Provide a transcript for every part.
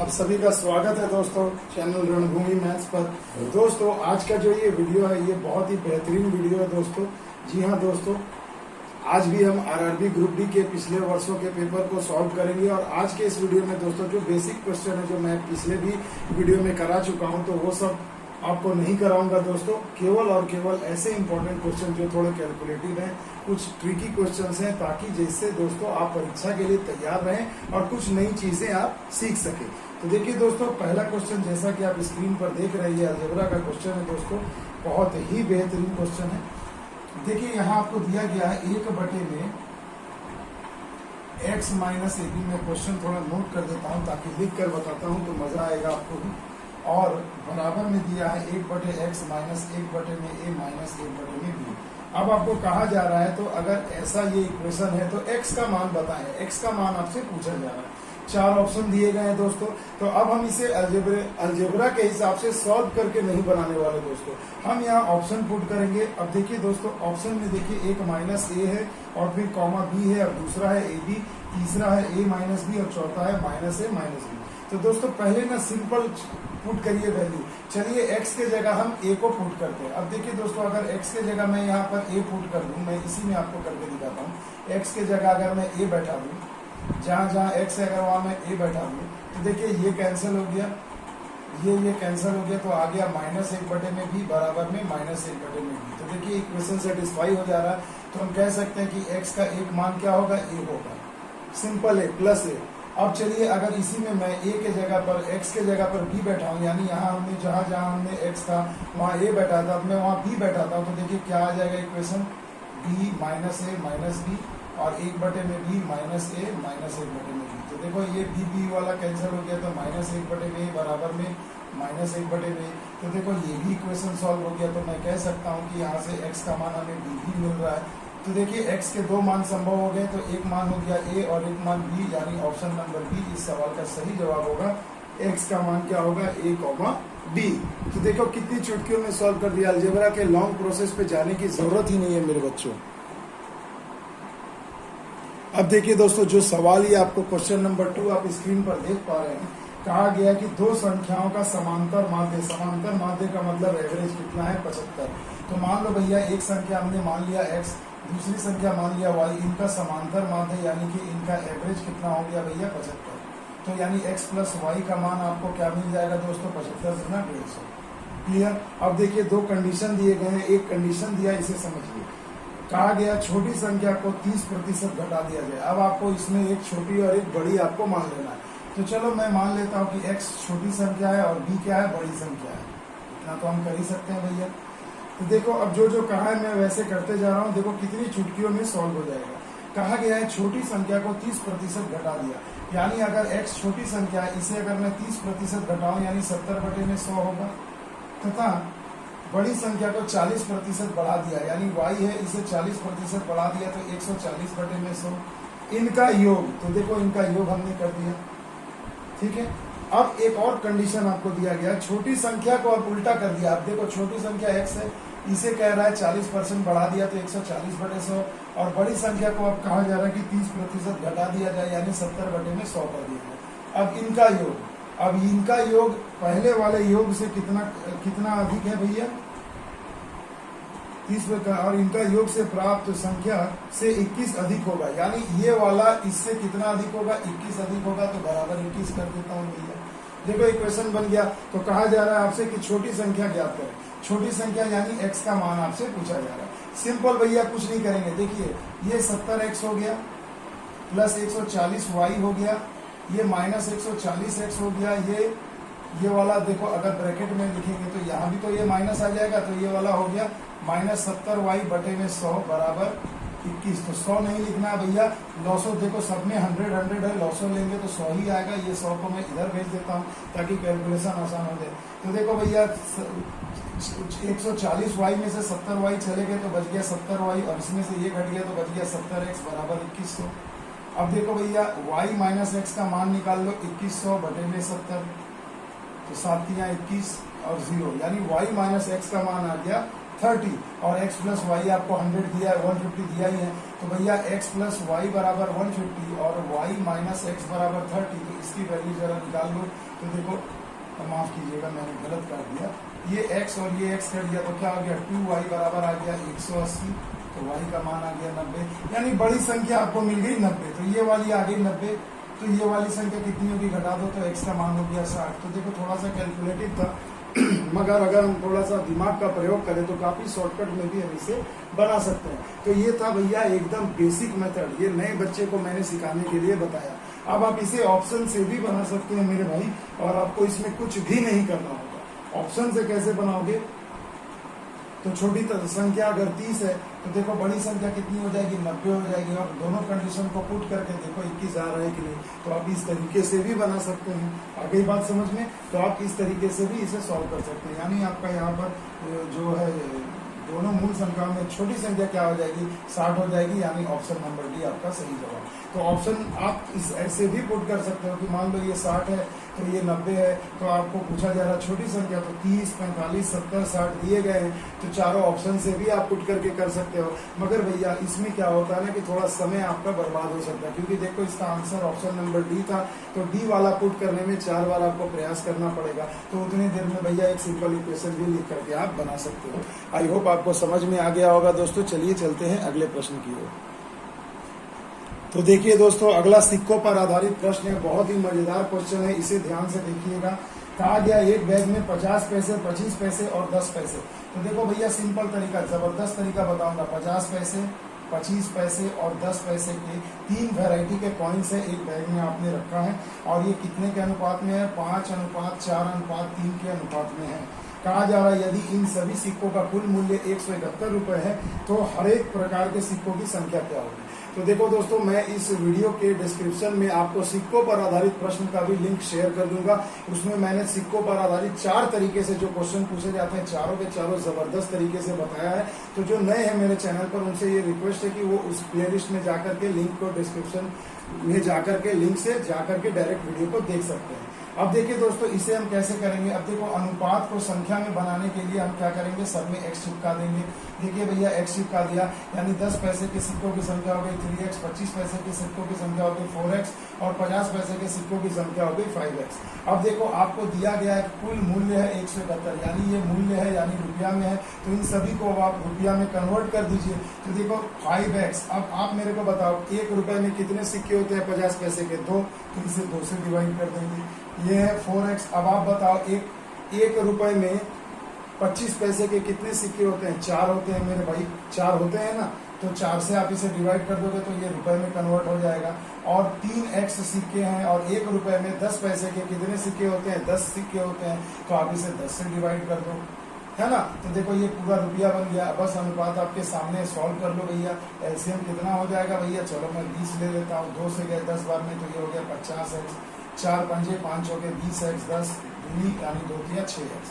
आप सभी का स्वागत है दोस्तों चैनल रणभूमि मैथ्स पर। दोस्तों आज का जो ये वीडियो है ये बहुत ही बेहतरीन वीडियो है दोस्तों। जी हाँ दोस्तों, आज भी हम आरआरबी ग्रुप डी के पिछले वर्षों के पेपर को सॉल्व करेंगे। और आज के इस वीडियो में दोस्तों जो बेसिक क्वेश्चन है जो मैं पिछले भी वीडियो में करा चुका हूँ, तो वो सब आपको नहीं कराऊंगा दोस्तों। केवल और केवल ऐसे इंपॉर्टेंट क्वेश्चन जो थोड़े कैलकुलेटिव हैं, कुछ ट्रिकी क्वेश्चंस हैं, ताकि जिससे दोस्तों आप परीक्षा के लिए तैयार रहें और कुछ नई चीजें आप सीख सकें। तो देखिए दोस्तों, पहला क्वेश्चन जैसा कि आप स्क्रीन पर देख रहे हैं अलजेब्रा का क्वेश्चन है दोस्तों, बहुत ही बेहतरीन क्वेश्चन है। देखिए यहाँ आपको दिया गया है 1/में x माइनस ए बी। मैं क्वेश्चन थोड़ा नोट कर देता हूँ ताकि लिख कर बताता हूँ तो मजा आएगा आपको भी। और बराबर में दिया है 1/x माइनस 1/में a माइनस 1/में b। अब आपको कहा जा रहा है, तो अगर ऐसा ये इक्वेशन है तो x का मान बताएं। x का मान आपसे पूछा जा रहा है। 4 ऑप्शन दिए गए हैं दोस्तों। तो अब हम इसे अलजेब्रा के हिसाब से सॉल्व करके नहीं बनाने वाले दोस्तों, हम यहाँ ऑप्शन पुट करेंगे। अब देखिए दोस्तों, ऑप्शन में देखिए एक माइनस ए है और फिर कॉमा बी है, और दूसरा है ए बी, तीसरा है ए माइनस बी और चौथा है माइनस ए माइनस बी। तो दोस्तों पहले ना सिंपल पुट करिए वैल्यू। चलिए x के जगह हम a को पुट करते हैं। अब देखिए दोस्तों, अगर x के जगह मैं यहाँ पर a पुट कर दूं, मैं इसी में आपको करके दिखाता हूँ। x के जगह अगर मैं a बैठा दूं, जहाँ जहाँ x है अगर वहाँ मैं a बैठा दूं, तो देखिए ये कैंसिल हो गया, ये कैंसिल हो गया, तो आ गया माइनस 1/में भी बराबर में माइनस 1/में भी। तो देखिए इक्वेशन सेटिस्फाई हो जा रहा है। तो हम कह सकते हैं कि x का एक मान क्या होगा, a होगा। सिंपल है, प्लस a। अब चलिए अगर इसी में मैं a के जगह पर x के जगह पर b बैठा हूँ, यानी यहाँ हमने जहाँ जहाँ हमने x था वहाँ a बैठा था, अब मैं वहाँ b बैठाता हूँ, तो देखिए क्या आ जाएगा equation, b minus a minus b और 1/में b माइनस a माइनस 1/में b। तो देखो ये b वाला कैंसिल हो गया, तो माइनस 1/में बराबर में माइनस 1/में। तो देखो ये भी इक्वेशन सॉल्व हो गया। तो मैं कह सकता हूँ कि यहाँ से x का मान हमें b भी मिल रहा है। तो देखिए x के 2 मान संभव हो गए, तो एक मान हो गया a और एक मान b, यानी ऑप्शन नंबर बी इस सवाल का सही जवाब होगा। x का मान क्या होगा, a, b। तो देखो कितनी चुटकियों में सॉल्व कर दिया। अलजेब्रा के लॉन्ग प्रोसेस पे जाने की जरूरत ही नहीं है मेरे बच्चों। अब देखिए दोस्तों, जो सवाल ये आपको क्वेश्चन नंबर 2 आप स्क्रीन पर देख पा रहे हैं, कहा गया कि दो संख्याओं का समांतर माध्य। समांतर माध्य का मतलब एवरेज कितना है, 75। तो मान लो भैया एक संख्या हमने मान लिया x, दूसरी संख्या मान लिया y, इनका समांतर माध्य यानी कि इनका एवरेज कितना हो गया भैया, 75। तो यानी x प्लस वाई का मान आपको क्या मिल जाएगा दोस्तों, 75 गुना 150। क्लियर। अब देखिए दो कंडीशन दिए गए हैं, एक कंडीशन दिया, इसे समझिए। कहा गया छोटी संख्या को 30% घटा दिया जाए। अब आपको इसमें एक छोटी और एक बड़ी आपको मान लेना है। तो चलो मैं मान लेता हूँ कि x छोटी संख्या है और b क्या है, बड़ी संख्या है। इतना तो हम कर ही सकते हैं भैया। तो देखो अब जो कहा है मैं वैसे करते जा रहा हूँ। देखो कितनी चुटकियों में सॉल्व हो जाएगा। कहा गया है छोटी संख्या को 30% घटा दिया, यानी अगर x छोटी संख्या है, इसे अगर मैं 30% घटाऊं यानी 70/में 100 होगा। तथा बड़ी संख्या को 40% बढ़ा दिया, यानी y है, इसे 40% बढ़ा दिया तो 140/में 100। इनका योग, तो देखो इनका योग हमने कर दिया, ठीक है। अब एक और कंडीशन आपको दिया गया, छोटी संख्या को अब उल्टा कर दिया। अब देखो छोटी संख्या x है, इसे कह रहा है 40% बढ़ा दिया तो 140/100, और बड़ी संख्या को अब कहा जा रहा है कि 30% घटा दिया जाए, यानी 70/में 100 कर दिया जाए। अब इनका योग, अब इनका योग पहले वाले योग से कितना अधिक है भैया, 30, और इनका योग से प्राप्त संख्या से 21 अधिक होगा, यानी ये वाला इससे कितना अधिक होगा, 21 अधिक होगा। तो बराबर 21 कर देता हूँ भैया। देखो इक्वेशन बन गया। तो कहा जा रहा है आपसे कि छोटी संख्या ज्ञात करें। छोटी संख्या यानी x का मान आपसे पूछा जा रहा है। सिंपल भैया, कुछ नहीं करेंगे। देखिए ये 70x हो गया, प्लस 140y हो गया, ये माइनस 140x हो गया। ये वाला देखो अगर ब्रैकेट में लिखेंगे तो यहाँ भी तो ये माइनस आ जाएगा, तो ये वाला हो गया माइनस 70y/100 बराबर 21। तो 100 नहीं लिखना है भैया, लॉसो देखो सब में 100 है, लॉसो लेंगे तो 100 ही आएगा। ये 100 को मैं इधर भेज देता हूँ ताकि कैलकुलेशन आसान हो जाए। तो देखो भैया 140y में से 70y चले गए तो बच गया 70y, और इसमें से ये घट गया तो बच गया 70x बराबर 2100। अब देखो भैया y माइनस x का मान निकाल लो, 2100/में 70, तो 7 × 21 और 0, यानी y माइनस x का मान आ गया 30, और x प्लस वाई आपको 100 दिया है, 150 दिया ही है। तो भैया x प्लस वाई बराबर 150 और y माइनस x बराबर 30, तो इसकी वैल्यू जरा निकाल लो। तो देखो माफ कीजिएगा मैंने गलत कर दिया, ये x और ये x कर दिया तो क्या हो गया 2y बराबर आ गया 180, तो y का मान आ गया 90, यानी बड़ी संख्या आपको मिल गई 90, तो ये वाली आ गई 90, तो ये वाली संख्या कितनी होगी घटा दो तो x का मान हो गया 60। तो देखो थोड़ा सा कैलकुलेटिव था मगर अगर हम थोड़ा सा दिमाग का प्रयोग करें तो काफी शॉर्टकट में भी हम इसे बना सकते हैं। तो ये था भैया एकदम बेसिक मेथड, ये नए बच्चे को मैंने सिखाने के लिए बताया। अब आप इसे ऑप्शन से भी बना सकते हैं मेरे भाई, और आपको इसमें कुछ भी नहीं करना होगा। ऑप्शन से कैसे बनाओगे, तो छोटी संख्या अगर 30 है तो देखो बड़ी संख्या कितनी हो जाएगी 90 हो जाएगी, और दोनों कंडीशन को पुट करके देखो 21 आ रहा है कि नहीं, तो आप इस तरीके से भी बना सकते हैं। आ गई बात समझ में, तो आप इस तरीके से भी इसे सॉल्व कर सकते हैं। यानी आपका यहाँ पर जो है दोनों मूल संख्याओं में छोटी संख्या क्या हो जाएगी 60 हो जाएगी, यानी ऑप्शन नंबर डी आपका सही जवाब। तो ऑप्शन आप इस ऐसे भी पुट कर सकते हो कि मान लो ये 60 है तो ये 90 है, तो आपको पूछा जा रहा छोटी संख्या तो 30, 45, 70, 60 दिए गए हैं, तो चारों ऑप्शन से भी आप पुट करके कर सकते हो। मगर भैया इसमें क्या होता है ना कि थोड़ा समय आपका बर्बाद हो सकता है, क्योंकि देखो इसका आंसर ऑप्शन नंबर डी था, तो डी वाला पुट करने में 4 बार आपको प्रयास करना पड़ेगा, तो उतनी देर में भैया एक सिंपल इक्वेशन भी लिख करके आप बना सकते हो। आई होप आपको समझ में आ गया होगा दोस्तों। चलिए चलते हैं अगले प्रश्न की ओर। तो देखिए दोस्तों, अगला सिक्कों पर आधारित प्रश्न है, बहुत ही मजेदार क्वेश्चन है, इसे ध्यान से देखिएगा। कहा गया एक बैग में 50 पैसे, 25 पैसे और 10 पैसे। तो देखो भैया सिंपल तरीका, जबरदस्त तरीका बताऊंगा। 50 पैसे, 25 पैसे और 10 पैसे के 3 वैरायटी के कॉइन्स है एक बैग में आपने रखा है, और ये कितने के अनुपात में है 5:4:3 के अनुपात में है। कहा जा रहा है यदि इन सभी सिक्कों का कुल मूल्य 171 रुपए है तो हर एक प्रकार के सिक्कों की संख्या क्या होगी। तो देखो दोस्तों, मैं इस वीडियो के डिस्क्रिप्शन में आपको सिक्कों पर आधारित प्रश्न का भी लिंक शेयर कर दूंगा। उसमें मैंने सिक्कों पर आधारित 4 तरीके से जो क्वेश्चन पूछे जाते हैं, चारों के चारों जबरदस्त तरीके से बताया है। तो जो नए हैं मेरे चैनल पर, उनसे ये रिक्वेस्ट है कि वो उस प्लेलिस्ट में जाकर के लिंक को डिस्क्रिप्शन में जाकर के लिंक से जाकर के डायरेक्ट वीडियो को देख सकते हैं। अब देखिए दोस्तों, इसे हम कैसे करेंगे। अब देखो, अनुपात को संख्या में बनाने के लिए हम क्या करेंगे, सब में x चिपका देंगे। देखिए भैया x चिपका दिया, यानी 10 पैसे के सिक्कों की संख्या हो गई 3x, 25 पैसे के सिक्कों की संख्या हो गई 4x और 50 पैसे के सिक्कों की संख्या हो गई 5x। अब देखो आपको दिया गया है कुल मूल्य है 171, यानी ये मूल्य है यानी रुपया में है, तो इन सभी को आप रुपया में कन्वर्ट कर दीजिए। तो देखो 5x, अब आप मेरे को बताओ 1 रुपए में कितने सिक्के होते हैं 50 पैसे के 2, तो इसे 2 से डिवाइड कर देंगे। ये है 4x। अब आप बताओ एक रुपए में 25 पैसे के कितने सिक्के होते हैं 4 होते हैं मेरे भाई, 4 होते हैं ना, तो 4 से आप इसे डिवाइड कर दोगे तो ये रुपए में कन्वर्ट हो जाएगा। और 3x सिक्के हैं, और 1 रुपए में 10 पैसे के कितने सिक्के होते हैं 10 सिक्के होते हैं, तो आप इसे 10 से डिवाइड कर दो, है ना। तो देखो ये पूरा रुपया बन गया। बस अनुपात आपके सामने सॉल्व कर लो भैया। एलसीएम कितना हो जाएगा भैया, चलो मैं 20 ले लेता हूँ, 2 से गए 10 बार में, तो ये हो गया 50x, 4 पंजे 5 हो गए 20x, 10 दूनी यानी 2 तिया 6x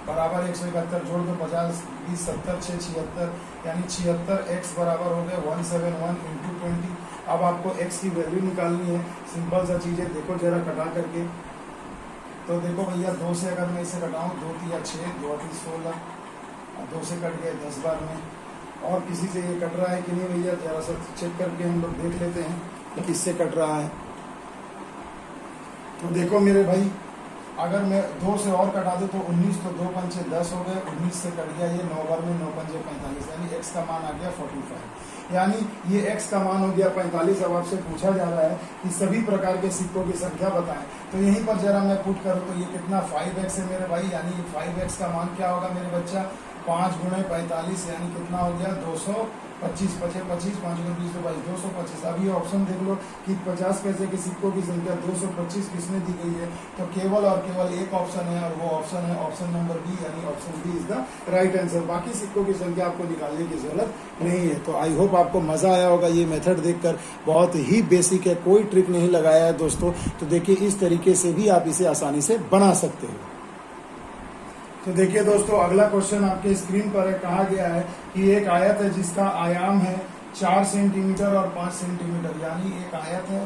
बराबर 171, जोड़ दो 50 20 70 6 76, यानी 76x बराबर हो गए 171 इंटू 20। अब आपको x की वैल्यू निकालनी है, सिंपल सा चीज है, देखो जरा कटा करके। तो देखो भैया 2 से अगर मैं इसे घटाऊं 2 तिया 6, 2 8 16, 2 से कट गए 10 बार में। और किसी से ये कट रहा है कि नहीं भैया, जरा सा चेक करके हम लोग देख लेते हैं कि किससे कट रहा है। तो देखो मेरे भाई, अगर मैं 2 से और कटा दूं तो 19, तो 2 पंचे 10 हो गए, 19 से कट गया ये 9 बार में, 9 पंचे 45, यानी x का मान आ गया 45, यानी ये x का मान हो गया 45। अब आपसे पूछा जा रहा है कि सभी प्रकार के सिक्कों की संख्या बताएं, तो यहीं पर जरा मैं पुट करूं तो ये कितना 5x है मेरे भाई, यानी 5x का मान क्या होगा मेरे बच्चा 5 गुणे 45, यानी कितना हो गया 225, 25 5 गुणे 20 तो 225। अब ये ऑप्शन देख लो कि 50 पैसे के सिक्कों की संख्या 225 किसने दी गई है, तो केवल और केवल एक ऑप्शन है, और वो ऑप्शन है ऑप्शन नंबर बी, यानी option B is the right answer. बाकी सिक्कों की संख्या आपको निकालने की जरूरत नहीं है। तो आई होप आपको मजा आया होगा ये मेथड देखकर, बहुत ही बेसिक है, कोई ट्रिक नहीं लगाया है दोस्तों। तो देखिए इस तरीके से भी आप इसे आसानी से बना सकते हो। तो देखिए दोस्तों, अगला क्वेश्चन आपके स्क्रीन पर है। कहा गया है कि एक आयत है जिसका आयाम है 4 सेंटीमीटर और 5 सेंटीमीटर, यानी एक आयत है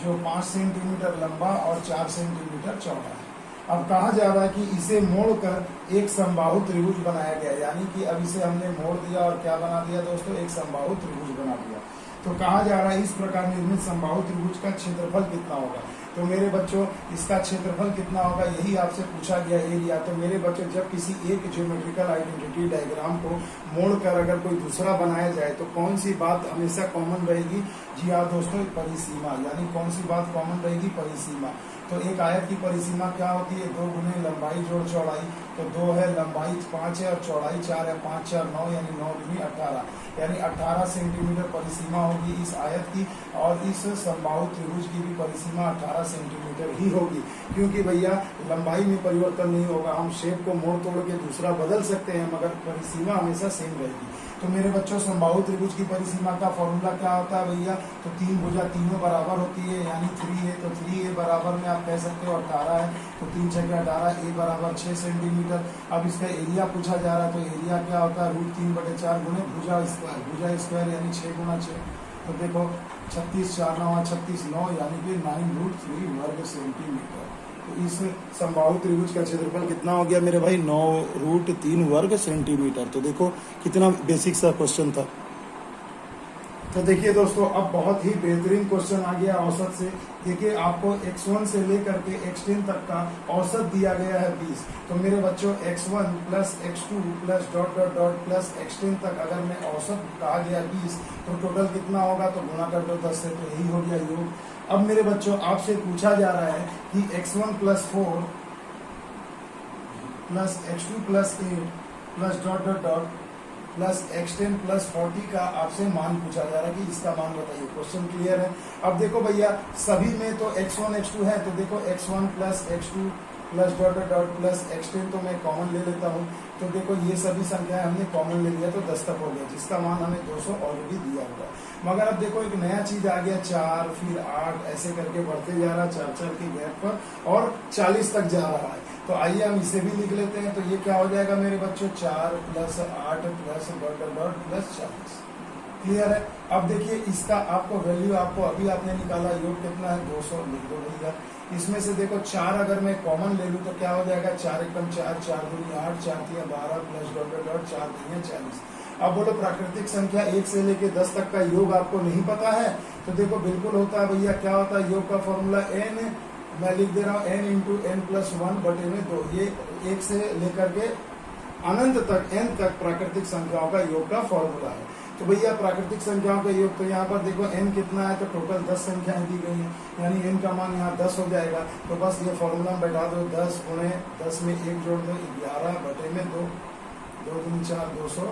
जो 5 सेंटीमीटर लंबा और 4 सेंटीमीटर चौड़ा है। अब कहा जा रहा है कि इसे मोड़कर एक समबाहु त्रिभुज बनाया गया, यानी कि अब इसे हमने मोड़ दिया और क्या बना दिया दोस्तों, एक समबाहु त्रिभुज बना दिया। तो कहा जा रहा है इस प्रकार निर्मित समबाहु त्रिभुज का क्षेत्रफल कितना होगा। तो मेरे बच्चों इसका क्षेत्रफल कितना होगा, यही आपसे पूछा गया एरिया। तो मेरे बच्चों जब किसी एक ज्योमेट्रिकल आइडेंटिटी डायग्राम को मोड़कर अगर कोई दूसरा बनाया जाए तो कौन सी बात हमेशा कॉमन रहेगी? जी हाँ दोस्तों, परिसीमा। यानी कौन सी बात कॉमन रहेगी? परिसीमा। तो एक आयत की परिसीमा क्या होती है? 2 गुने लंबाई जोड़ चौड़ाई। तो 2 है, लंबाई 5 है और चौड़ाई 4 है। 5 4 9 यानी 9 दूनी 18, यानी 18 सेंटीमीटर परिसीमा होगी इस आयत की। और इस समबाहु त्रिभुज की भी परिसीमा 18 सेंटीमीटर ही होगी, क्योंकि भैया लंबाई में परिवर्तन नहीं होगा। हम शेप को मोड़ तोड़ के दूसरा बदल सकते हैं, मगर परिसीमा हमेशा सेम रहेगी। तो मेरे बच्चों समबाहु त्रिभुज की परिसीमा का फॉर्मूला क्या होता है भैया? तो 3 भुजा तीनों बराबर होती है, यानी 3 है। तो 3a बराबर में आप कह सकते हो 18 है। तो 3 6 18, a बराबर 6 सेंटीमीटर। अब इसका एरिया पूछा जा रहा है, तो एरिया क्या होता है? √3/4 गुने भुजा स्क्वायर। भुजा स्क्वायर यानी 6 गुना 6। तो देखो 36 4 9 36 9, यानी कि 9√3 वर्ग सेंटीमीटर। तो इस समबाहु त्रिभुज का क्षेत्रफल कितना हो गया मेरे भाई? 9√3 वर्ग सेंटीमीटर। तो देखो कितना बेसिक सा क्वेश्चन था। तो देखिए दोस्तों, अब बहुत ही बेहतरीन क्वेश्चन आ गया औसत से। देखिए आपको x1 से लेकर के x10 तक का औसत दिया गया है 20। तो मेरे बच्चों x1 plus x2 plus dot dot dot plus x10 तक अगर मैं औसत कहा गया 20, तो टोटल कितना होगा? तो गुना कर दो 10 से, तो यही हो गया योग। अब मेरे बच्चों आपसे पूछा जा रहा है कि x1 plus 4 plus x2 plus 8 plus dot dot dot plus x10 plus 40 का आपसे मान पूछा जा रहा है कि इसका मान बताइए। क्वेश्चन क्लियर है? अब देखो भैया सभी में तो x1 x2 है, तो देखो x1 plus x2 plus dot dot dot plus x10 तो मैं कॉमन ले लेता हूँ। तो देखो ये सभी संख्याएं हमने कॉमन ले लिया, तो 10 तक हो गया, जिसका मान हमें 200 ऑलरेडी दिया हुआ है। मगर अब देखो एक नया चीज आ गया, 4 फिर 8 ऐसे करके बढ़ते जा रहा है 4 के गैप पर, और 40 तक जा रहा है। तो आइए हम इसे भी लिख लेते हैं। तो ये क्या हो जाएगा मेरे बच्चों? 4 plus 8 plus dot dot dot plus 40। Clear है? अब देखिए इसका आपको वैल्यू आपको अभी आपने निकाला, योग कितना है? 200 लिख दो भैया। इसमें से देखो 4 अगर मैं कॉमन ले लूं तो क्या हो जाएगा? 4 एकम 4, 4 दूनी 8, 4 3 12 प्लस डॉट डॉट डॉट 4 3 40। अब बोलो प्राकृतिक संख्या 1 से लेके 10 तक का योग आपको नहीं पता है? तो देखो बिल्कुल होता है भैया। क्या होता है योग का फॉर्मूला? n, मैं लिख दे रहा हूँ n इंटू n प्लस 1 बटे में 2। ये 1 से लेकर के अनंत तक n तक प्राकृतिक संख्याओं का योग का फॉर्मूला है। तो भैया प्राकृतिक संख्याओं का योग, तो यहाँ पर देखो n कितना है? तो टोटल 10 संख्याएं दी गई हैं, यानी n का मान यहाँ 10 हो जाएगा। तो बस ये फॉर्मूला बैठा दो, 10 गुणे 10 में 1 जोड़ दो, 11 बटे में 2, 2 दूनी 4 200,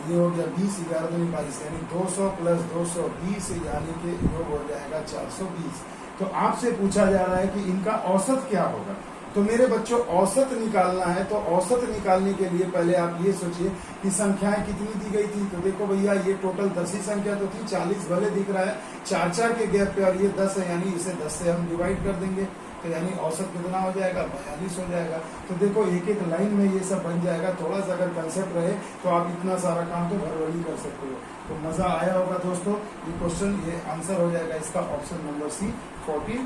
ये हो गया 20, 11 दूनी 22, यानी 200 प्लस 220 यानी कि योग हो जाएगा 420। तो आपसे पूछा जा रहा है कि इनका औसत क्या होगा। तो मेरे बच्चों औसत निकालना है, तो औसत निकालने के लिए पहले आप ये सोचिए कि संख्याएं कितनी दी गई थी। तो देखो भैया ये टोटल 10 ही संख्या तो थी, 40 भले दिख रहा है 4 के गैप पे, और ये 10 है, यानी इसे 10 से हम डिवाइड कर देंगे। तो यानी औसत कितना हो जाएगा? 42 हो जाएगा। तो देखो एक एक लाइन में ये सब बन जाएगा। थोड़ा सा अगर कंसेप्ट रहे तो आप इतना सारा काम तो भरभरी कर सकते हो। तो मजा आया होगा दोस्तों। ये क्वेश्चन, ये आंसर हो जाएगा इसका ऑप्शन नंबर सी 42।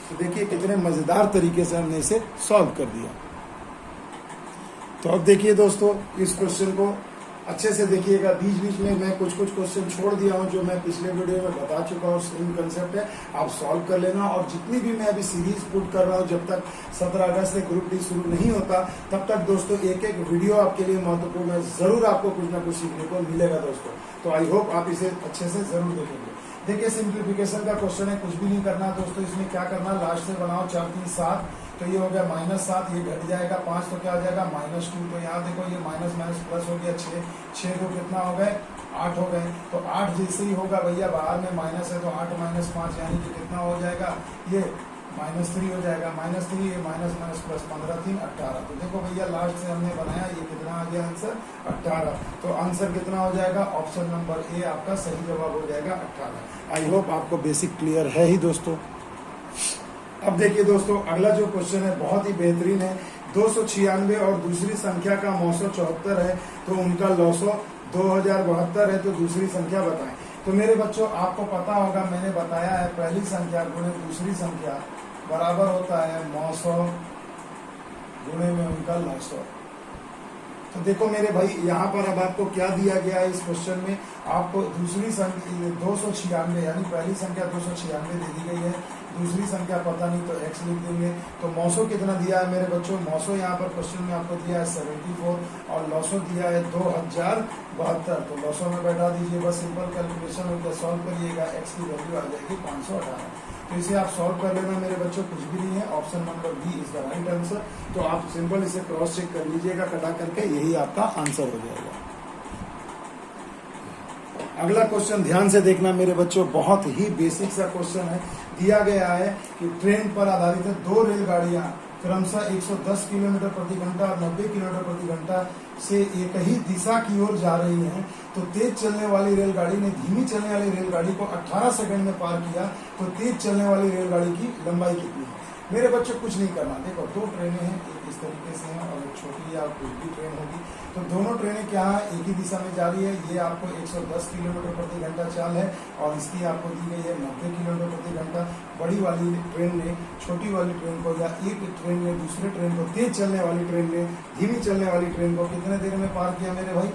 तो देखिए कितने मजेदार तरीके से हमने इसे सॉल्व कर दिया। तो अब देखिए दोस्तों इस क्वेश्चन को अच्छे से देखिएगा। बीच बीच में मैं कुछ क्वेश्चन छोड़ दिया हूं जो मैं पिछले वीडियो में बता चुका हूँ। सेम कंसेप्ट है, आप सॉल्व कर लेना। और जितनी भी मैं अभी सीरीज पुट कर रहा हूँ, जब तक 17 अगस्त से ग्रुप डी शुरू नहीं होता तब तक दोस्तों एक एक वीडियो आपके लिए महत्वपूर्ण है। जरूर आपको कुछ ना कुछ सीखने को मिलेगा दोस्तों। तो आई होप आप इसे अच्छे से जरूर देखेंगे। देखिए सिंप्लीफिकेशन का क्वेश्चन है, कुछ भी नहीं करना दोस्तों। इसमें क्या करना, लास्ट से बनाओ 4 3 7, तो ये हो गया -7, ये घट जाएगा 5, तो क्या हो जाएगा -2। तो यहाँ देखो ये माइनस माइनस प्लस हो गया 6, 6 को कितना हो गए 8 हो गए। तो 8 जैसे ही होगा भैया, बाहर में माइनस है तो 8 - 5 यानी कि कितना हो जाएगा, ये -3 हो जाएगा। -3 ये माइनस माइनस प्लस 15 3 18। तो देखो भैया लास्ट से हमने बनाया, ये कितना आ गया आंसर 18। तो आंसर कितना हो जाएगा, ऑप्शन नंबर ए आपका सही जवाब हो जाएगा 18। आई होप आपको बेसिक क्लियर है ही दोस्तों। अब देखिए दोस्तों अगला जो क्वेश्चन है बहुत ही बेहतरीन है। 296 और दूसरी संख्या का 974 है, तो उनका लौसो 2072 है, तो दूसरी संख्या बताएं। तो मेरे बच्चों आपको पता होगा, मैंने बताया है पहली संख्या गुणे दूसरी संख्या बराबर होता है 900 गुणे में उनका लौसो। तो देखो मेरे भाई यहाँ पर अब आपको क्या दिया गया है इस क्वेश्चन में, आपको दूसरी संख्या 296 यानी पहली संख्या 296 दे दी गई है, दूसरी संख्या पता नहीं तो x लिख देंगे। तो मौसो कितना दिया है मेरे बच्चों, मौसो यहाँ पर क्वेश्चन में आपको दिया है 74 और लॉसो दिया है 2072। तो लॉसो में बैठा दीजिए, बस सिंपल कैलकुलेशन होकर सॉल्व करिएगा, x की वैल्यू आ जाएगी 518। तो इसे आप सॉल्व कर लेना मेरे बच्चों, कुछ भी नहीं है, option number B is the right answer. तो आप सिंपल इसे क्रॉस चेक कर लीजिएगा कटा करके, यही आपका आंसर हो जाएगा। अगला क्वेश्चन ध्यान से देखना मेरे बच्चों, बहुत ही बेसिक सा क्वेश्चन है। दिया गया है कि ट्रेन पर आधारित है 2 रेलगाड़ियां क्रमशः 110 किलोमीटर प्रति घंटा और 90 किलोमीटर प्रति घंटा से एक ही दिशा की ओर जा रही हैं। तो तेज चलने वाली रेलगाड़ी ने धीमी चलने वाली रेलगाड़ी को 18 सेकंड में पार किया, तो तेज चलने वाली रेलगाड़ी की लंबाई कितनी है? मेरे बच्चों कुछ नहीं करना, देखो 2 ट्रेनें हैं, एक इस तरीके से है और एक छोटी या कोई भी ट्रेन होगी। तो दोनों ट्रेनें क्या है, एक ही दिशा में जा रही है। ये आपको 110 किलोमीटर प्रति घंटा चाल है और इसकी आपको दी गई है 90 किलोमीटर प्रति घंटा। बड़ी वाली ट्रेन ने छोटी वाली ट्रेन को, या एक ट्रेन ने दूसरे ट्रेन को, तेज चलने वाली ट्रेन ने धीमी चलने वाली ट्रेन को कितने देर में पार किया मेरे भाई?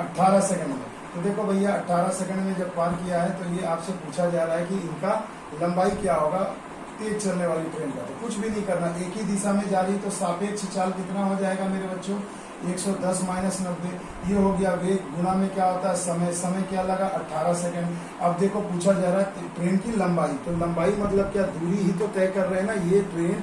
18 सेकंड में। तो देखो भैया 18 सेकंड में जब पार किया है तो ये आपसे पूछा जा रहा है कि इनका लंबाई क्या होगा तेज चलने वाली ट्रेन का। तो कुछ भी नहीं करना, एक ही दिशा में जा रही, तो सापेक्ष चाल कितना हो जाएगा मेरे बच्चों? 110 माइनस 90, ये हो गया वेग, गुणा में क्या होता है समय, समय क्या लगा 18 सेकंड। अब देखो पूछा जा रहा है ट्रेन की लंबाई, तो लंबाई मतलब क्या, दूरी ही तो तय कर रहे हैं ना। ये ट्रेन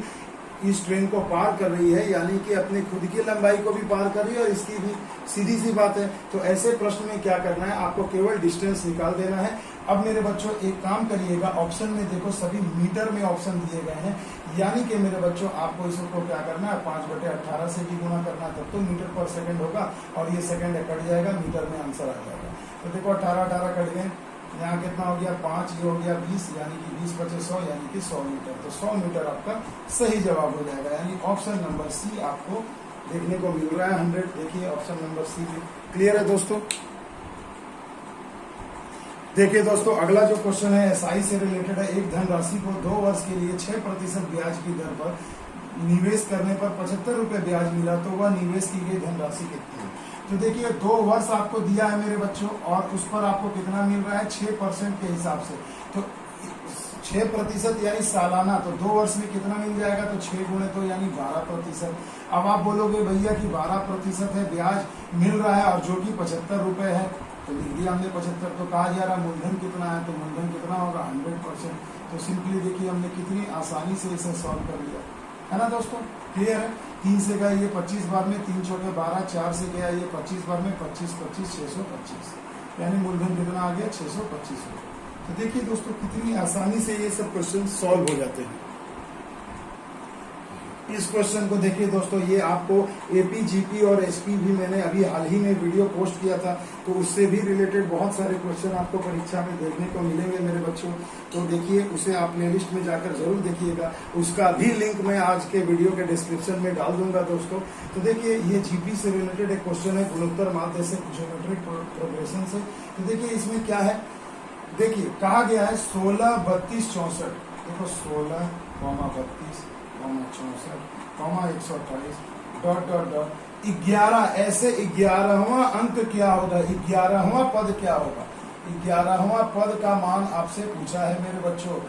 इस ट्रेन को पार कर रही है, यानी कि अपने खुद की लंबाई को भी पार कर रही है और इसकी भी, सीधी सी बात है। तो ऐसे प्रश्न में क्या करना है, आपको केवल डिस्टेंस निकाल देना है। अब मेरे बच्चों एक काम करिएगा, ऑप्शन में देखो सभी मीटर में ऑप्शन दिए गए हैं, यानी कि मेरे बच्चों आपको इसको क्या करना है, 5/18 से भी गुना करना है, तब तो मीटर पर सेकंड होगा और ये सेकंड कट जाएगा, मीटर में आंसर आ जाएगा। तो देखो 18 कट गए, यहाँ कितना हो गया 5, ये हो गया 20, यानी कि 20 बचे 100, यानी कि 100 मीटर। तो 100 मीटर आपका सही जवाब हो जाएगा, यानी ऑप्शन नंबर सी आपको देखने को मिल रहा है 100। देखिए ऑप्शन नंबर सी में क्लियर है दोस्तों। देखिए दोस्तों अगला जो क्वेश्चन है एसआई से रिलेटेड है। एक धनराशि को 2 वर्ष के लिए 6% ब्याज की दर पर निवेश करने पर 75 रुपए ब्याज मिला, तो वह निवेश की गई धनराशि कितनी है? तो देखिए 2 वर्ष आपको दिया है मेरे बच्चों और उस पर आपको कितना मिल रहा है 6% के हिसाब से। तो 6% यानी सालाना, तो 2 वर्ष में कितना मिल जाएगा, तो 6 गुणे तो यानी 12%। अब आप बोलोगे भैया कि 12% है ब्याज मिल रहा है और जो कि 75 रुपए है, तो लिख दिया हमने 75। तो कहा जा रहा मूलधन कितना है, तो मूलधन कितना होगा 100%। तो सिंपली देखिए हमने कितनी आसानी से इसे सॉल्व कर लिया है ना दोस्तों, क्लियर है। 3 से गया ये 25 बार में, 3 चौके 12, 4 से गया ये 25 बार में, 25 25 625, यानी मूलधन कितना आ गया 625 रुपये। तो देखिए दोस्तों कितनी आसानी से ये सब क्वेश्चन सॉल्व हो जाते हैं। इस क्वेश्चन को देखिए दोस्तों, ये आपको एपी, जीपी और एसपी भी मैंने अभी हाल ही में वीडियो पोस्ट किया था, तो उससे भी रिलेटेड बहुत सारे क्वेश्चन आपको परीक्षा में देखने को मिलेंगे मेरे बच्चों। तो देखिए उसे आप प्लेलिस्ट में जाकर जरूर देखिएगा, उसका भी लिंक मैं आज के वीडियो के डिस्क्रिप्शन में डाल दूंगा दोस्तों। तो देखिए ये जीपी से रिलेटेड एक क्वेश्चन है, गुणोत्तर माध्य से ज्योमेट्रिक प्रोग्रेशन से। तो देखिए इसमें क्या है, देखिए कहा गया है 16, 32, 64। देखो 16, 32, 64, 128 डॉट डॉट डॉट 11, ऐसे 11वां अंक क्या होगा, 11वां पद क्या होगा, 11वां पद का मान आपसे पूछा है मेरे बच्चों।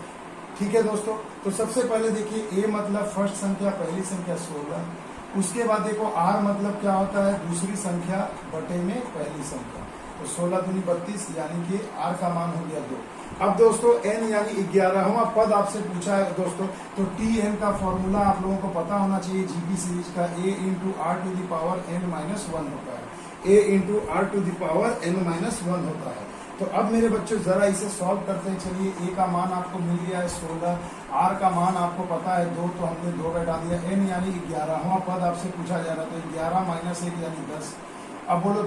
ठीक है दोस्तों, तो सबसे पहले देखिए ए मतलब फर्स्ट संख्या, पहली संख्या 16। उसके बाद देखो आर मतलब क्या होता है, दूसरी संख्या बटे में पहली संख्या। तो 16 दूनी 32, यानी कि आर का मान हो गया 2। अब दोस्तों एन यानी 11वां पद आपसे पूछा है दोस्तों, तो टी एन का फॉर्मूला आप लोगों को पता होना चाहिए जीपी सीरीज का, A into R to the power N minus 1 होता है, A into R to the power N minus 1 होता है। तो अब मेरे बच्चों जरा इसे सॉल्व करते हैं। चलिए ए का मान आपको मिल गया है 16, आर का मान आपको पता है 2, तो हमने 2 बैठा दिया, एन यानी 11वां पद आपसे पूछा जा रहा है, तो 11 माइनस 1 यानी 10। अब बोलो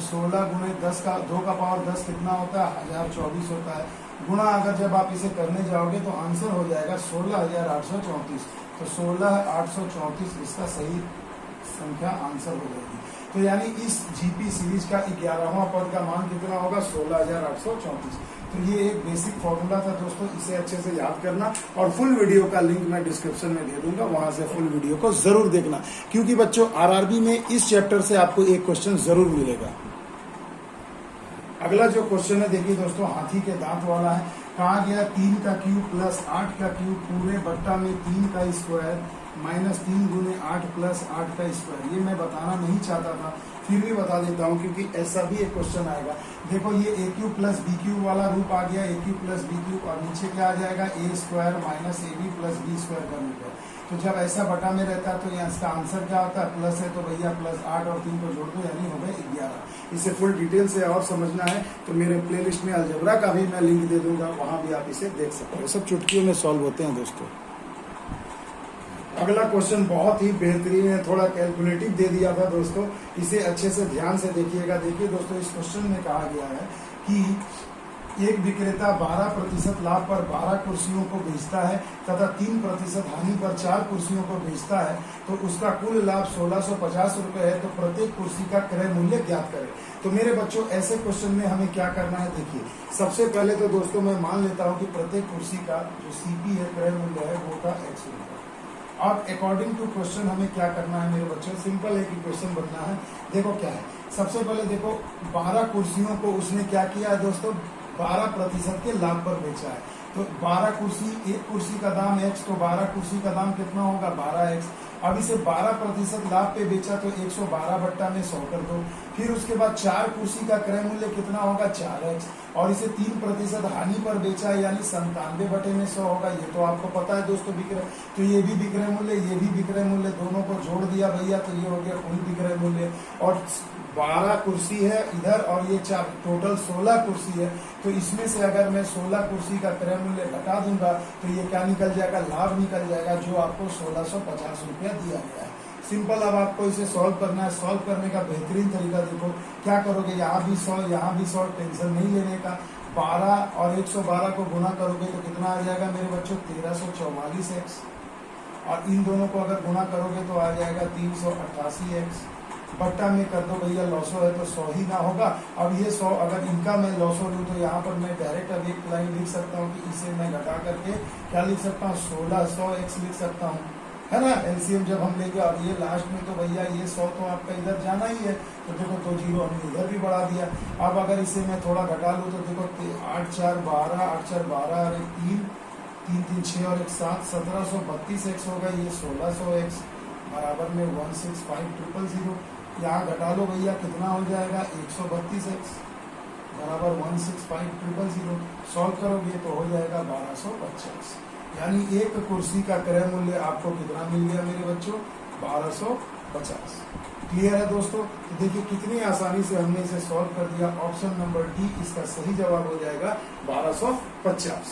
16 गुणे 10 का 2 का पावर 10 कितना होता है, 1024 होता है। गुणा अगर जब आप इसे करने जाओगे तो आंसर हो जाएगा 16,834। तो 16,834 इसका सही संख्या आंसर हो जाएगी। तो यानी इस जीपी सीरीज का 11वां पद का मान कितना होगा 16,834। तो ये एक बेसिक फॉर्मूला था दोस्तों, इसे अच्छे से याद करना और फुल वीडियो का लिंक मैं डिस्क्रिप्शन में दे दूंगा, वहां से फुल वीडियो को जरूर देखना, क्योंकि बच्चों आरआरबी में इस चैप्टर से आपको एक क्वेश्चन जरूर मिलेगा। अगला जो क्वेश्चन है देखिए दोस्तों, हाथी के दांत वाला है। कहा गया 3 का क्यूब प्लस 8 का क्यूब पूरे बट्टा में 3 का स्क्वायर माइनस 3 गुने 8 प्लस 8 का स्क्वायर। ये मैं बताना नहीं चाहता था, फिर भी बता देता हूँ क्योंकि ऐसा भी एक क्वेश्चन आएगा। देखो ये A cube plus B cube वाला रूप आ गया, A cube plus B cube, और नीचे क्या आ जाएगा A square minus A B plus B square का रूप है। तो जब ऐसा बटा में रहता है तो यहाँ इसका आंसर क्या होता है, प्लस है तो भैया प्लस 8 और 3 को जोड़ दो, यानी हो गए 11। इसे फुल डिटेल से और समझना है तो मेरे प्लेलिस्ट में अलजेब्रा का भी मैं लिंक दे दूंगा, वहां भी आप इसे देख सकते हो। सब चुटकियों में सॉल्व होते हैं दोस्तों। अगला क्वेश्चन बहुत ही बेहतरीन है, थोड़ा कैलकुलेटिव दे दिया था दोस्तों, इसे अच्छे से ध्यान से देखिएगा। देखिए दोस्तों, इस क्वेश्चन में कहा गया है कि एक विक्रेता 12% लाभ पर 12 कुर्सियों को बेचता है तथा 3% हानि पर 4 कुर्सियों को बेचता है, तो उसका कुल लाभ 1650 रुपए है। तो प्रत्येक कुर्सी का क्रय मूल्य ज्ञात करें। तो मेरे बच्चों ऐसे क्वेश्चन में हमें क्या करना है, देखिए सबसे पहले तो दोस्तों मैं मान लेता हूँ कि प्रत्येक कुर्सी का जो सीपी है, क्रय मूल्य है, वो का एक्स रुपये। अब अकॉर्डिंग टू क्वेश्चन हमें क्या करना है मेरे बच्चों, सिंपल है कि क्वेश्चन बनना है। देखो क्या है, सबसे पहले देखो 12 कुर्सियों को उसने क्या किया है दोस्तों, 12% के लाभ पर बेचा है। तो 12 कुर्सी, एक कुर्सी का दाम x, तो 12 कुर्सी का दाम कितना होगा 12x। अब इसे 12% लाभ पे बेचा तो 112 बट्टा में 100 कर दो। फिर उसके बाद 4 कुर्सी का क्रय मूल्य कितना होगा 4x, और इसे 3% हानि पर बेचा यानी 97 बटे में 100 होगा। ये तो आपको पता है दोस्तों विक्रय, तो ये भी विक्रय मूल्य, ये भी विक्रय मूल्य, दोनों को जोड़ दिया भैया तो ये हो गया कुल विक्रय मूल्य। और 12 कुर्सी है इधर और ये 4, टोटल 16 कुर्सी है। तो इसमें से अगर मैं 16 कुर्सी का क्रय मूल्य घटा दूंगा तो ये क्या निकल जाएगा, लाभ निकल जाएगा, जो आपको 1650 रुपया दिया गया है। सिंपल। अब आपको इसे सॉल्व करना है। सॉल्व करने का बेहतरीन तरीका देखो, क्या करोगे, यहाँ भी 100 यहाँ भी 100, टेंशन नहीं लेने का। 12 और 112 को गुना करोगे तो कितना आ जाएगा मेरे बच्चों 1344x, और इन दोनों को अगर गुना करोगे तो आ जाएगा 388x। बट्टा में कर दो भैया, लॉसो है तो 100 ही ना होगा। अब ये 100 अगर इनका मैं लॉसो लूँ तो यहाँ पर मैं डायरेक्ट अब एक लाइन लिख सकता हूँ कि इसे मैं घटा करके क्या लिख सकता हूँ 1600x लिख सकता हूँ, है ना। एलसीएम जब हम लेंगे और ये लास्ट में तो भैया ये 100 तो आपका इधर जाना ही है, तो देखो 2 जीरो हमने इधर भी बढ़ा दिया। अब अगर इसे मैं थोड़ा घटा लूँ तो देखो 8 4 12 8 4 12 और 3 3 3 6 और 1 7 1732x होगा। ये 1600x बराबर में 165000। यहाँ घटा लो भैया, कितना हो जाएगा 132x बराबर 165000। सॉल्व करोगे तो हो जाएगा 1250, यानी एक कुर्सी का क्रय मूल्य आपको कितना मिल गया मेरे बच्चों 1250। क्लियर है दोस्तों। तो देखिए कितनी आसानी से हमने इसे सॉल्व कर दिया। ऑप्शन नंबर डी इसका सही जवाब हो जाएगा 1250।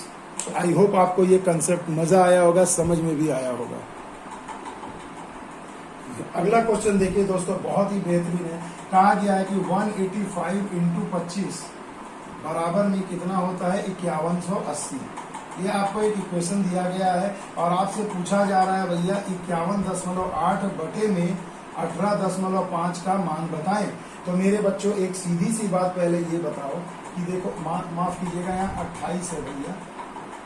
आई होप आपको ये कंसेप्ट मजा आया होगा, समझ में भी आया होगा। अगला क्वेश्चन देखिए दोस्तों, बहुत ही बेहतरीन है। कहा गया है कि 185 इंटू 25 बराबर में कितना होता है 5180। ये आपको एक इक्वेशन दिया गया है और आपसे पूछा जा रहा है भैया 51.8 बटे में 18.5 का मान बताएं। तो मेरे बच्चों एक सीधी सी बात पहले ये बताओ कि देखो माफ कीजिएगा, यहाँ 28 है भैया,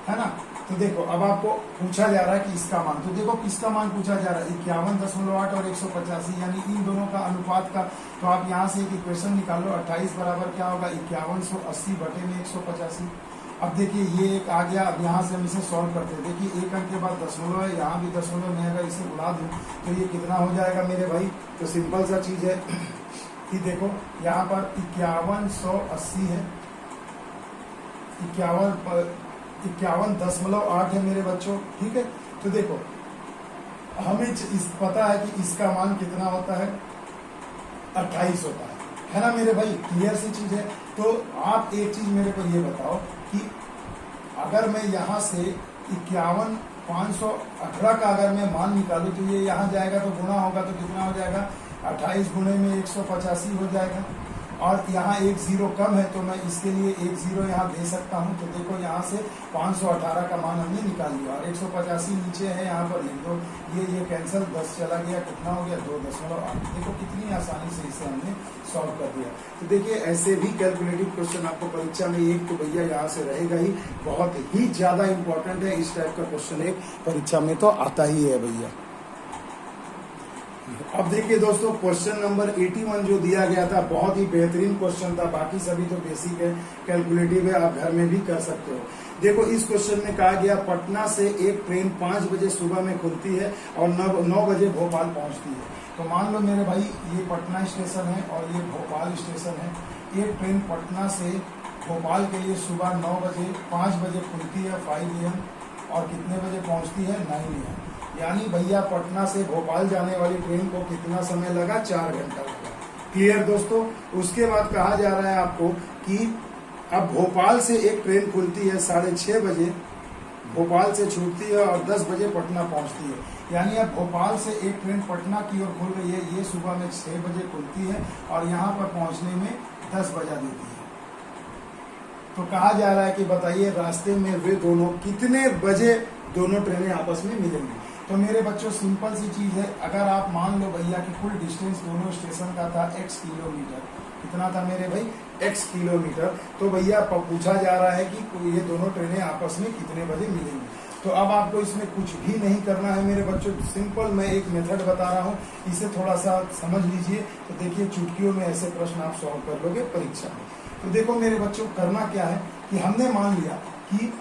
है ना। तो देखो अब आपको पूछा जा रहा है कि इसका मान, तो देखो किसका मान पूछा जा रहा है 51.8 और 185, यानी इन दोनों का अनुपात का। तो आप यहाँ से एक इक्वेशन निकालो, 28 बराबर क्या होगा 5180 बटे में 185। अब देखिए ये एक आ गया। अब यहाँ से हम इसे सॉल्व करते हैं। देखिए एक अंक के बाद दशमलव है, यहाँ भी दशमलव नहीं आएगा, इसे उड़ा दूं तो ये कितना हो जाएगा मेरे भाई। तो सिंपल सा चीज है कि देखो यहाँ पर 5180 है, 51.8 है मेरे बच्चों, ठीक है। तो देखो हमें पता है कि इसका मान कितना होता है 28 होता है ना मेरे भाई। क्लियर सी चीज है। तो आप एक चीज मेरे को ये बताओ कि अगर मैं यहाँ से 51,518 का अगर मैं मान निकालू तो ये यहाँ जाएगा तो गुना होगा तो कितना हो जाएगा 28 गुणे में 185 हो जाएगा। और यहाँ एक जीरो कम है तो मैं इसके लिए एक जीरो यहाँ दे सकता हूँ। तो देखो यहाँ से 518 का मान हमने निकाल लिया और 185 नीचे है, यहाँ पर लिख दो। ये कैंसिल, 10 चला गया, कितना हो गया 2.8। देखो कितनी आसानी से इसे हमने सॉल्व कर दिया। तो देखिए ऐसे भी कैलकुलेटिव क्वेश्चन आपको परीक्षा में एक तो भैया यहाँ से रहेगा ही, बहुत ही ज्यादा इंपॉर्टेंट है। इस टाइप का क्वेश्चन एक परीक्षा में तो आता ही है भैया। अब देखिए दोस्तों क्वेश्चन नंबर 81 जो दिया गया था बहुत ही बेहतरीन क्वेश्चन था। बाकी सभी तो बेसिक है, कैलकुलेटिव है, आप घर में भी कर सकते हो। देखो इस क्वेश्चन में कहा गया पटना से एक ट्रेन 5 बजे सुबह में खुलती है और 9 बजे भोपाल पहुंचती है। तो मान लो मेरे भाई ये पटना स्टेशन है और ये भोपाल स्टेशन है। एक ट्रेन पटना से भोपाल के लिए सुबह 9 बजे 5 बजे खुलती है 5 AM और कितने बजे पहुंचती है 9 AM। यानी भैया पटना से भोपाल जाने वाली ट्रेन को कितना समय लगा, 4 घंटा लगा। क्लियर दोस्तों। उसके बाद कहा जा रहा है आपको कि अब भोपाल से एक ट्रेन खुलती है 6:30 बजे, भोपाल से छूटती है और 10 बजे पटना पहुंचती है। यानी अब भोपाल से एक ट्रेन पटना की ओर खुल रही है, ये सुबह में 6 बजे खुलती है और यहाँ पर पहुंचने में 10 बजा देती है। तो कहा जा रहा है कि बताइए रास्ते में वे दोनों कितने बजे दोनों ट्रेनें आपस में मिलेंगी। तो मेरे बच्चों सिंपल सी चीज है, अगर आप मान लो भैया कि कुल डिस्टेंस दोनों स्टेशन का था x किलोमीटर, कितना था मेरे भाई x किलोमीटर, तो भैया पूछा जा रहा है कि ये दोनों ट्रेनें आपस में कितने बजे मिलेंगी। तो अब आपको इसमें कुछ भी नहीं करना है मेरे बच्चों, सिंपल मैं एक मेथड बता रहा हूँ, इसे थोड़ा सा समझ लीजिए। तो देखिए चुटकियों में ऐसे प्रश्न आप सॉल्व कर लोगे परीक्षा में। तो देखो मेरे बच्चों करना क्या है कि हमने मान लिया कि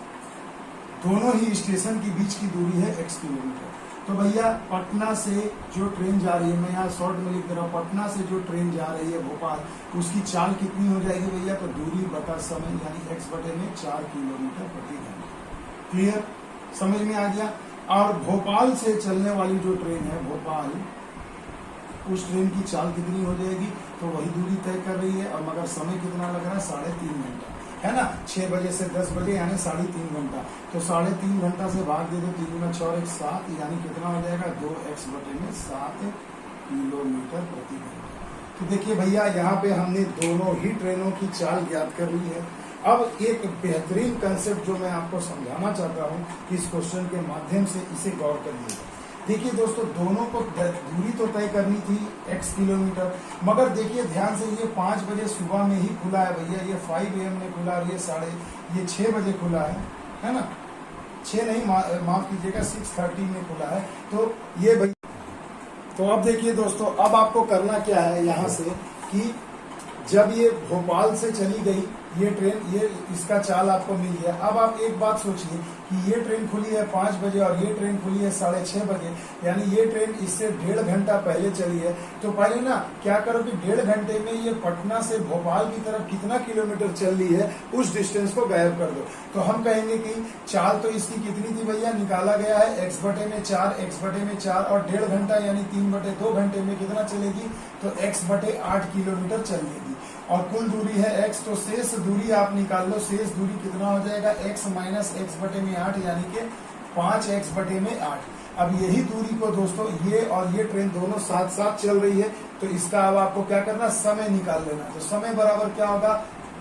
दोनों ही स्टेशन के बीच की दूरी है x किलोमीटर। तो भैया पटना से जो ट्रेन जा रही है, मैं यहाँ शॉर्ट में लिख दे रहा हूँ, पटना से जो ट्रेन जा रही है भोपाल, उसकी चाल कितनी हो जाएगी भैया, तो दूरी बटा समय यानी x बटे में 4 किलोमीटर प्रति घंटा। क्लियर, समझ में आ गया। और भोपाल से चलने वाली जो ट्रेन है भोपाल, उस ट्रेन की चाल कितनी हो जाएगी, तो वही दूरी तय कर रही है। और मगर समय कितना लग रहा है, 3.5 घंटा है ना। 6 बजे से 10 बजे यानी 3.5 घंटा। तो 3.5 घंटा से भाग दे दो, 3 गुना 4 1 7, यानी कितना हो जाएगा 2x बटे में 7 किलोमीटर प्रति घंटा। तो देखिए भैया यहाँ पे हमने दोनों ही ट्रेनों की चाल ज्ञात कर ली है। अब एक बेहतरीन कंसेप्ट जो मैं आपको समझाना चाहता हूँ इस क्वेश्चन के माध्यम से, इसे गौर करिएगा। देखिए दोस्तों दोनों को दूरी तो तय करनी थी x किलोमीटर, मगर देखिए ध्यान से ये 5 बजे सुबह में ही खुला है भैया, ये 5 AM में खुला और ये 6 बजे खुला है ना। 6 नहीं, माफ कीजिएगा 6:30 में खुला है। तो ये भैया, तो अब देखिए दोस्तों अब आपको करना क्या है यहाँ से कि जब ये भोपाल से चली गई ये ट्रेन, ये इसका चाल आपको मिल गया। अब आप एक बात सोचिए कि ये ट्रेन खुली है 5 बजे और ये ट्रेन खुली है 6:30 बजे, यानी ये ट्रेन इससे 1.5 घंटा पहले चली है। तो पहले ना क्या करो कि 1.5 घंटे में ये पटना से भोपाल की तरफ कितना किलोमीटर चल रही है उस डिस्टेंस को गायब कर दो। तो हम कहेंगे कि चाल तो इसकी कितनी थी भैया, निकाला गया है x बटे में 4 और 1.5 घंटा यानी 3/2 घंटे में कितना चलेगी, तो x बटे 8 किलोमीटर चलेगी। और कुल दूरी है x, तो शेष दूरी आप निकाल लो, शेष दूरी कितना हो जाएगा x माइनस x बटे में 8 यानी कि 5x बटे में 8। अब यही दूरी को दोस्तों ये और ये ट्रेन दोनों साथ साथ चल रही है, तो इसका अब आपको क्या करना, समय निकाल लेना। तो समय बराबर क्या होगा,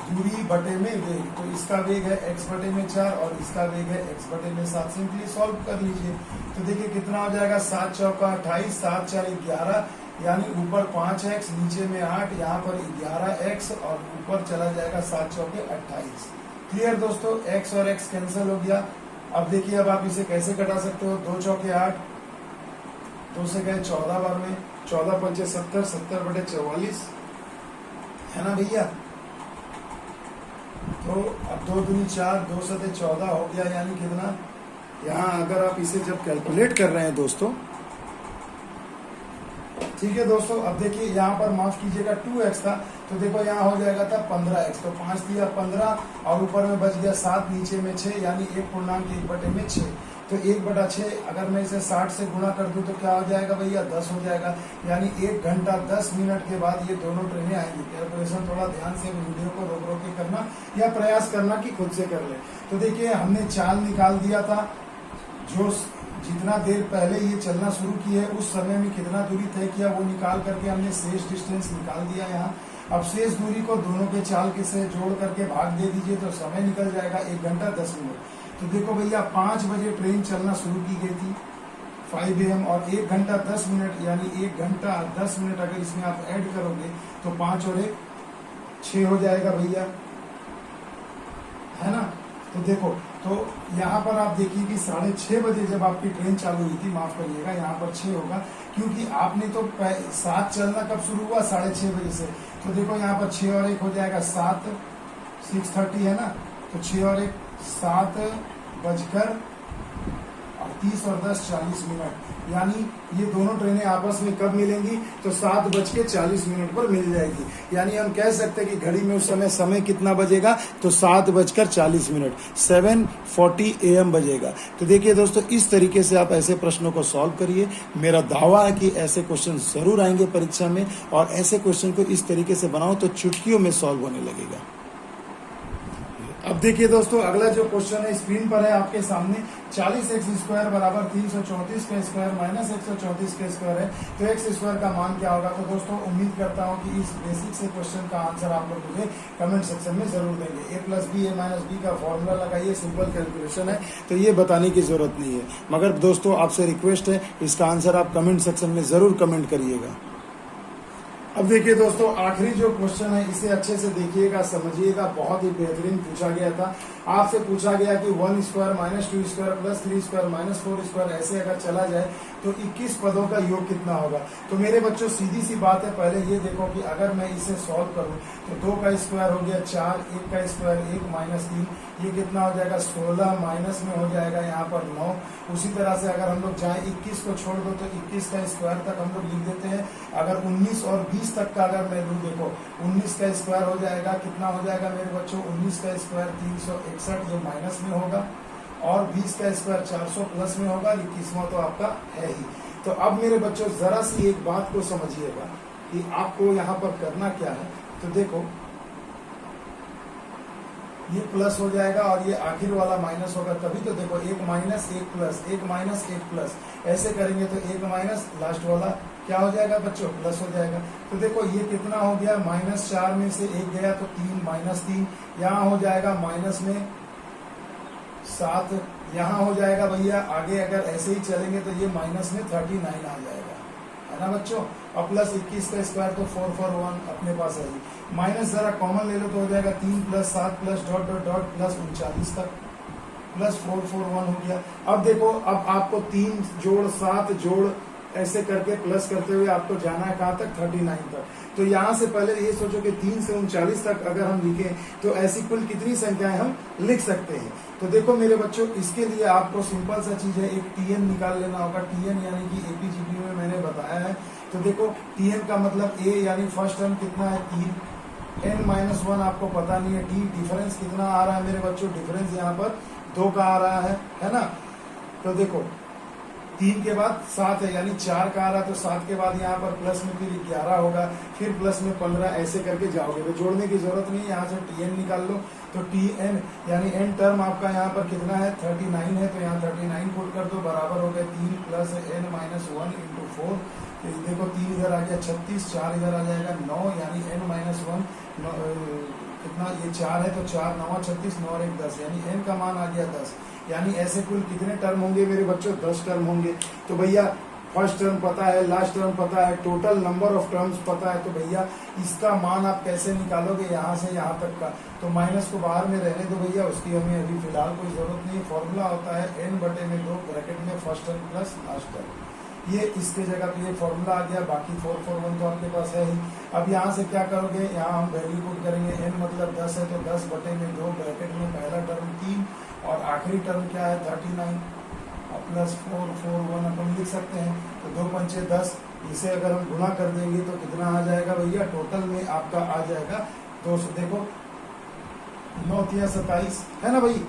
दूरी बटे में वेग। तो इसका वेग है x बटे में 4 और इसका वेग है x बटे में 7। सिंपली सॉल्व कर लीजिए। तो देखिए कितना हो जाएगा, 7 चौका 28, 7 4 11, यानी ऊपर 5x नीचे में 8, यहाँ पर 11x और ऊपर चला जाएगा 7 चौके 28। क्लियर दोस्तों, x और x कैंसिल हो गया। अब देखिए अब आप इसे कैसे कटा सकते हो, 2 चौके 8, 2 से गए 14 बार में, 14 पंचे 70, 70 बटे 44 है ना भैया। तो अब 2 दूनी 4, 2 सते 14 हो गया, यानी कितना, यहाँ अगर आप इसे जब कैलकुलेट कर रहे हैं दोस्तों, ठीक है दोस्तों। अब देखिए यहाँ पर माफ कीजिएगा 2x था, तो देखो यहाँ हो जाएगा था 15x, तो 5 दिया 15 और ऊपर में बच गया 7, नीचे में 6, यानी 1 बटे में 6। तो 1/6 अगर मैं इसे 60 से गुणा कर दूं तो क्या हो जाएगा भैया, 10 हो जाएगा। यानी 1 घंटा 10 मिनट के बाद ये दोनों ट्रेनें आएंगी। कैलकुलेशन थोड़ा ध्यान से वीडियो को रोक रोक के करना या प्रयास करना कि खुद से कर ले। तो देखिए हमने चाल निकाल दिया था, जो जितना देर पहले ये चलना शुरू की है उस समय में कितना दूरी तय किया वो निकाल करके हमने शेष डिस्टेंस निकाल दिया यहाँ। अब शेष दूरी को दोनों के चाल के से जोड़ करके भाग दे दीजिए तो समय निकल जाएगा 1 घंटा 10 मिनट। तो देखो भैया 5 बजे ट्रेन चलना शुरू की गई थी 5 AM और 1 घंटा 10 मिनट यानी 1 घंटा 10 मिनट अगर इसमें आप ऐड करोगे तो 5 और 1 6 हो जाएगा भैया, है ना। तो देखो तो यहाँ पर आप देखिए कि 6:30 बजे जब आपकी ट्रेन चालू हुई थी, माफ करिएगा यहाँ पर 6 होगा क्योंकि आपने तो 7 चलना कब शुरू हुआ 6:30 बजे से। तो देखो यहाँ पर 6 और 1 हो जाएगा 7, 6:30 है ना, तो 6 और 1 7:30 और 10 40 मिनट, यानी ये दोनों ट्रेनें आपस में कब मिलेंगी तो 7:40 पर मिल जाएगी। यानी हम कह सकते हैं कि घड़ी में उस समय कितना बजेगा तो 7:40 7:40 AM बजेगा। तो देखिए दोस्तों, इस तरीके से आप ऐसे प्रश्नों को सॉल्व करिए। मेरा दावा है कि ऐसे क्वेश्चन जरूर आएंगे परीक्षा में, और ऐसे क्वेश्चन को इस तरीके से बनाओ तो चुटकियों में सॉल्व होने लगेगा। अब देखिए दोस्तों, अगला जो क्वेश्चन है स्क्रीन पर है आपके सामने, 40x² बराबर 334 का स्क्वायर माइनस 134 का स्क्वायर है, तो एक्स स्क्वायर का मान क्या होगा। तो दोस्तों उम्मीद करता हूं कि इस बेसिक से क्वेश्चन का आंसर आप लोग मुझे कमेंट सेक्शन में जरूर देंगे। a + b a - b का फॉर्मूला लगाइए, सिंपल कैलकुलेशन है, तो ये बताने की जरूरत नहीं है। मगर दोस्तों आपसे रिक्वेस्ट है, इसका आंसर आप कमेंट सेक्शन में जरूर कमेंट करिएगा। अब देखिए दोस्तों, आखिरी जो क्वेश्चन है इसे अच्छे से देखिएगा, समझिएगा, बहुत ही बेहतरीन पूछा गया था। आपसे पूछा गया कि 1² - 2² + 3² - 4² ऐसे अगर चला जाए तो 21 पदों का योग कितना होगा। तो मेरे बच्चों सीधी सी बात है, पहले ये देखो कि अगर मैं इसे सॉल्व करूं तो 2 का स्क्वायर हो गया 4, 1 का स्क्वायर 1 - 3, ये कितना हो जाएगा 16, माइनस में हो जाएगा यहाँ पर 9। उसी तरह से अगर हम लोग चाहे 21 को छोड़ दो तो 21 का स्क्वायर तक हम लोग लिख देते हैं। अगर 19 और 20 तक का अगर मैं लूँ, देखो 19 का स्क्वायर हो जाएगा, कितना हो जाएगा मेरे बच्चों 19 का स्क्वायर 361, ये माइनस में होगा, और 20 का स्क्वायर 400 प्लस में होगा, 21वां तो आपका है ही। तो अब मेरे बच्चों जरा सी एक बात को समझिएगा कि आपको यहाँ पर करना क्या है। तो देखो ये प्लस हो जाएगा और ये आखिर वाला माइनस होगा, तभी तो देखो 1 - 1 प्लस 1 - 1 प्लस, ऐसे करेंगे तो 1 माइनस लास्ट वाला क्या हो जाएगा बच्चों प्लस हो जाएगा। तो देखो ये कितना हो गया, -4 में से 1 गया तो 3 - 3, यहाँ हो जाएगा माइनस में 7, यहाँ हो जाएगा भैया। आगे अगर ऐसे ही चलेंगे तो ये माइनस में 39 आ जाएगा, है ना बच्चों। और प्लस 21 का स्क्वायर तो 441 अपने पास है ही। माइनस जरा कॉमन ले लो तो हो जाएगा 3 + 7 + डॉट डॉट डॉट प्लस 39 तक, प्लस 441 हो गया। अब देखो, अब आपको 3 जोड़ 7 जोड़ ऐसे करके प्लस करते हुए आपको जाना है कहाँ तक 39 तक। तो यहाँ से पहले ये सोचो कि 3 से 39 तक अगर हम लिखें तो ऐसी कुल कितनी संख्याएं हम लिख सकते हैं। तो देखो मेरे बच्चों, इसके लिए आपको सिंपल सा चीज है, एक TN निकाल लेना होगा। TN यानी कि APGP में मैंने बताया है। तो देखो TN का मतलब A यानी फर्स्ट टर्म कितना है 3, n-1 आपको पता नहीं है, D डिफरेंस कितना आ रहा है मेरे बच्चों, डिफरेंस यहाँ पर 2 का आ रहा है ना। तो देखो 3 के बाद 7 है यानी 4 का आ रहा है, तो 7 के बाद यहाँ पर प्लस में फिर 11 होगा, फिर प्लस में 15, ऐसे करके जाओगे। तो जोड़ने की जरूरत नहीं है, यहाँ से TN निकाल लो। तो TN यानी n टर्म आपका यहाँ पर कितना है 39 है, तो यहाँ 39 पुट कर दो, बराबर हो गया 3 + n-1 × 4। तो देखो 3 इधर आ गया 36, 4 इधर आ जाएगा 9, यानी n-1 कितना, ये 4 है तो 4 9 36, 9 और 1 10, यानी n का मान आ गया 10। यानी ऐसे कुल कितने टर्म होंगे मेरे बच्चों 10 टर्म होंगे। तो भैया फर्स्ट टर्म पता है, लास्ट टर्म पता है, टोटल नंबर ऑफ टर्म्स पता है, तो भैया इसका मान आप कैसे निकालोगे यहाँ से यहाँ तक का। तो माइनस को बाहर में रहने दो भैया, उसकी हमें अभी फिलहाल कोई जरूरत नहीं है। फॉर्मूला होता है n/2 ब्रैकेट में first term plus last term, ये इसके जगह पे ये फॉर्मूला आ गया। बाकी 441 तो आपके पास है ही। अब यहाँ से क्या करोगे, यहाँ हम वैल्यू पुट करेंगे, n मतलब 10 है तो 10/2 ब्रैकेट में पहला टर्म 3 और आखिरी टर्म क्या है 39 प्लस 441 अपन लिख सकते हैं। तो 2 पंचे 10, इसे अगर हम गुणा कर देंगे तो कितना आ जाएगा भैया, टोटल में आपका आ जाएगा 200। देखो 9 × 27 है ना भाई।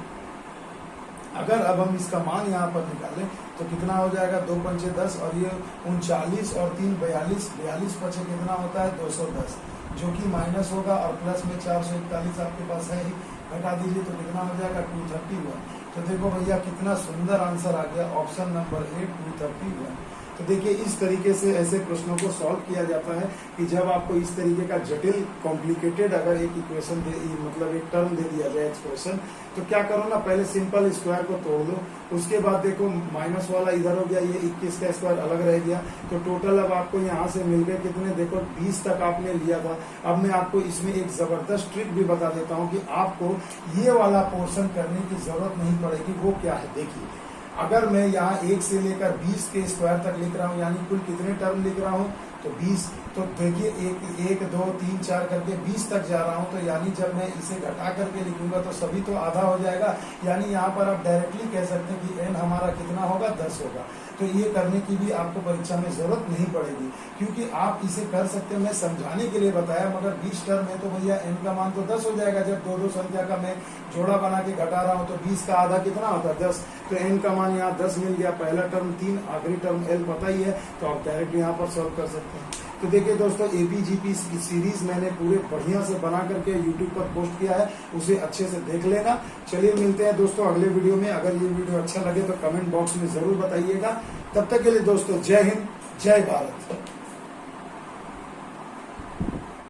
अगर अब हम इसका मान यहाँ पर निकालें तो कितना हो जाएगा, 2 पंचे 10 और ये 39 और 3 42, 42 पचे कितना होता है 210, जो कि माइनस होगा, और प्लस में 441 आपके पास है ही, घटा दीजिए तो कितना हो जाएगा 231। तो देखो भैया कितना सुंदर आंसर आ गया, ऑप्शन नंबर 8 231। तो देखिए इस तरीके से ऐसे प्रश्नों को सॉल्व किया जाता है कि जब आपको इस तरीके का जटिल कॉम्प्लिकेटेड अगर एक इक्वेशन मतलब एक टर्म दे दिया जाए एक्सप्रेशन, तो क्या करो ना, पहले सिंपल स्क्वायर को तोड़ दो, उसके बाद देखो माइनस वाला इधर हो गया, ये 21 का स्क्वायर अलग रह गया, तो टोटल अब आपको यहाँ से मिल गए कितने, देखो 20 तक आपने लिया था। अब मैं आपको इसमें एक जबरदस्त ट्रिक भी बता देता हूँ कि आपको ये वाला पोर्शन करने की जरूरत नहीं पड़ेगी। वो क्या है, देखिए अगर मैं यहाँ 1 से लेकर 20 के स्क्वायर तक लिख रहा हूँ, यानी कुल कितने टर्म लिख रहा हूँ, तो 20, तो देखिए 1 2 3 4 करके 20 तक जा रहा हूँ, तो यानी जब मैं इसे घटा करके लिखूंगा तो सभी तो आधा हो जाएगा, यानी यहाँ पर आप डायरेक्टली कह सकते हैं कि n हमारा कितना होगा, 10 होगा। तो ये करने की भी आपको परीक्षा में जरूरत नहीं पड़ेगी, क्योंकि आप इसे कर सकते हैं। मैं समझाने के लिए बताया, मगर 20 टर्म है तो भैया n का मान तो 10 हो जाएगा। जब दो दो संख्या का मैं जोड़ा बना के घटा रहा हूँ तो 20 का आधा कितना होता है, 10, तो n का मान यहाँ 10 मिल गया। पहला टर्म 3, आखिरी टर्म l पता ही है, तो आप डायरेक्ट यहाँ पर सॉल्व कर सकते हैं। तो देखिए दोस्तों, एपीजीपी की सीरीज मैंने पूरे बढ़िया से बना करके यूट्यूब पर पोस्ट किया है, उसे अच्छे से देख लेना। चलिए मिलते हैं दोस्तों अगले वीडियो में। अगर ये वीडियो अच्छा लगे तो कमेंट बॉक्स में जरूर बताइएगा। तब तक के लिए दोस्तों, जय हिंद, जय भारत।